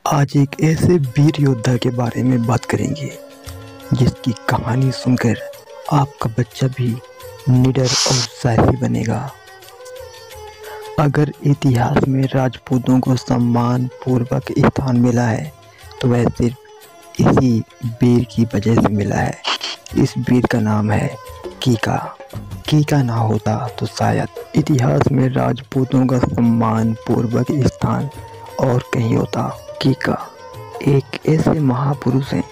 आज एक ऐसे वीर योद्धा के बारे में बात करेंगे जिसकी कहानी सुनकर आपका बच्चा भी निडर और साहसी बनेगा। अगर इतिहास में राजपूतों को सम्मान पूर्वक स्थान मिला है तो वह सिर्फ इसी वीर की वजह से मिला है। इस वीर का नाम है कीका। कीका ना होता तो शायद इतिहास में राजपूतों का सम्मान पूर्वक स्थान और कहीं होता। कीका एक ऐसे महापुरुष हैं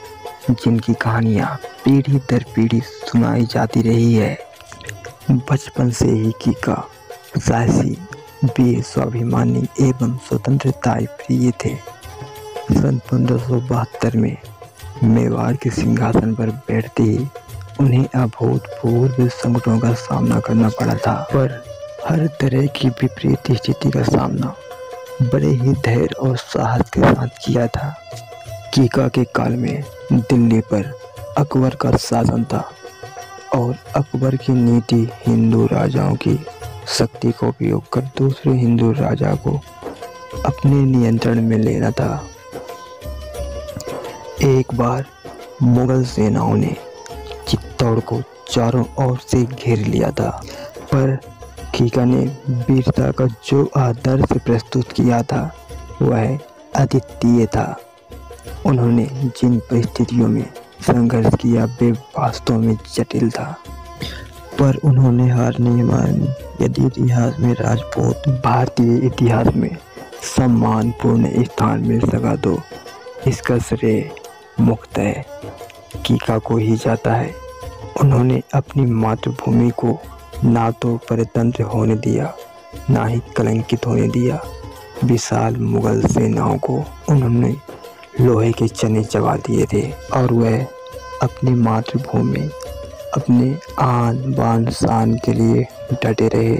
जिनकी कहानियाँ पीढ़ी दर पीढ़ी सुनाई जाती रही है। बचपन से ही कीका साहसी, वीर, स्वाभिमानी एवं स्वतंत्रता प्रिय थे। सन 1572 में मेवाड़ के सिंहासन पर बैठते ही उन्हें अभूतपूर्व संकटों का सामना करना पड़ा था, पर हर तरह की विपरीत स्थिति का सामना बड़े ही धैर्य और साहस के साथ किया था। कीका के काल में दिल्ली पर अकबर का शासन था और अकबर की नीति हिंदू राजाओं की शक्ति का उपयोग कर दूसरे हिंदू राजा को अपने नियंत्रण में लेना था। एक बार मुगल सेनाओं ने चित्तौड़ को चारों ओर से घेर लिया था, पर कीका ने वीरता का जो आदर्श प्रस्तुत किया था वह अद्वितीय था। उन्होंने जिन परिस्थितियों में संघर्ष किया वे वास्तव में जटिल था, पर उन्होंने हार नहीं मानी। यदि इतिहास में राजपूत भारतीय इतिहास में सम्मानपूर्ण स्थान मिल सका तो इसका श्रेय मुख्यतः कीका को ही जाता है। उन्होंने अपनी मातृभूमि को ना तो परतंत्र होने दिया, ना ही कलंकित होने दिया। विशाल मुगल सेनाओं को उन्होंने लोहे के चने चबा दिए थे और वह अपनी मातृभूमि, अपने आन बान शान के लिए डटे रहे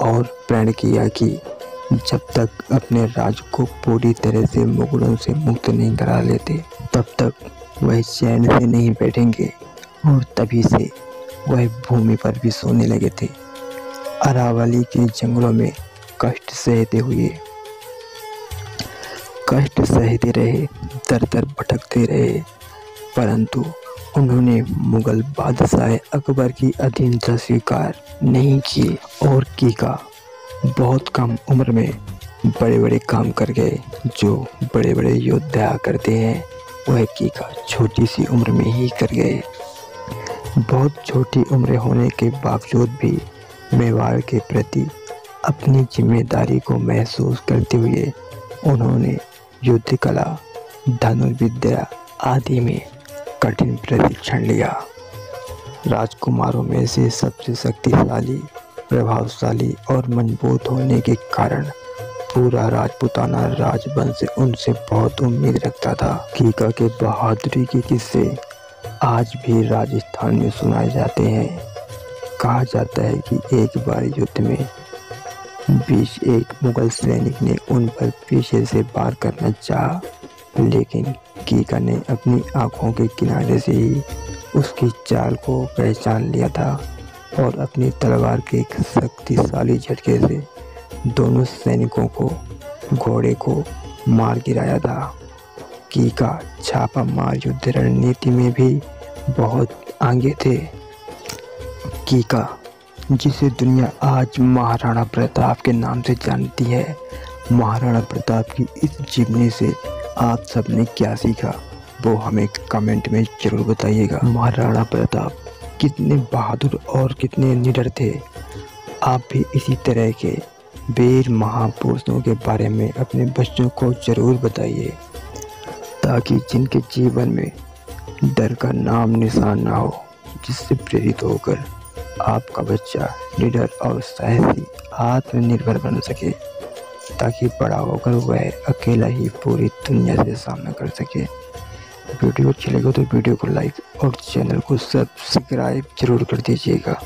और प्रण किया कि जब तक अपने राज्य को पूरी तरह से मुगलों से मुक्त नहीं करा लेते तब तक वह चैन से नहीं बैठेंगे। और तभी से वह भूमि पर भी सोने लगे थे। अरावली के जंगलों में कष्ट सहते रहे, दर दर भटकते रहे, परंतु उन्होंने मुगल बादशाह अकबर की अधीनता स्वीकार नहीं की। और कीका बहुत कम उम्र में बड़े बड़े काम कर गए। जो बड़े बड़े योद्धा करते हैं वह कीका छोटी सी उम्र में ही कर गए। बहुत छोटी उम्र होने के बावजूद भी मेवाड़ के प्रति अपनी जिम्मेदारी को महसूस करते हुए उन्होंने युद्ध कला, धनुर्विद्या आदि में कठिन प्रशिक्षण लिया। राजकुमारों में से सबसे शक्तिशाली, प्रभावशाली और मजबूत होने के कारण पूरा राजपूताना राजवंश उनसे बहुत उम्मीद रखता था। कीका के बहादुरी के किस्से आज भी राजस्थान में सुनाए जाते हैं। कहा जाता है कि एक बार युद्ध में एक मुगल सैनिक ने उन पर पीछे से वार करना चाहा, लेकिन कीका ने अपनी आंखों के किनारे से ही उसकी चाल को पहचान लिया था और अपनी तलवार के एक शक्तिशाली झटके से दोनों सैनिकों को, घोड़े को मार गिराया था। कीका छापा मार युद्ध रणनीति में भी बहुत आगे थे। कीका, जिसे दुनिया आज महाराणा प्रताप के नाम से जानती है, महाराणा प्रताप की इस जीवनी से आप सबने क्या सीखा वो हमें कमेंट में जरूर बताइएगा। महाराणा प्रताप कितने बहादुर और कितने निडर थे। आप भी इसी तरह के वीर महापुरुषों के बारे में अपने बच्चों को जरूर बताइए, ताकि जिनके जीवन में डर का नाम निशान ना हो, जिससे प्रेरित होकर आपका बच्चा निडर और साहसी, आत्मनिर्भर बन सके, ताकि बड़ा होकर वह अकेला ही पूरी दुनिया से सामना कर सके। वीडियो अच्छी लगे तो वीडियो को लाइक और चैनल को सब्सक्राइब जरूर कर दीजिएगा।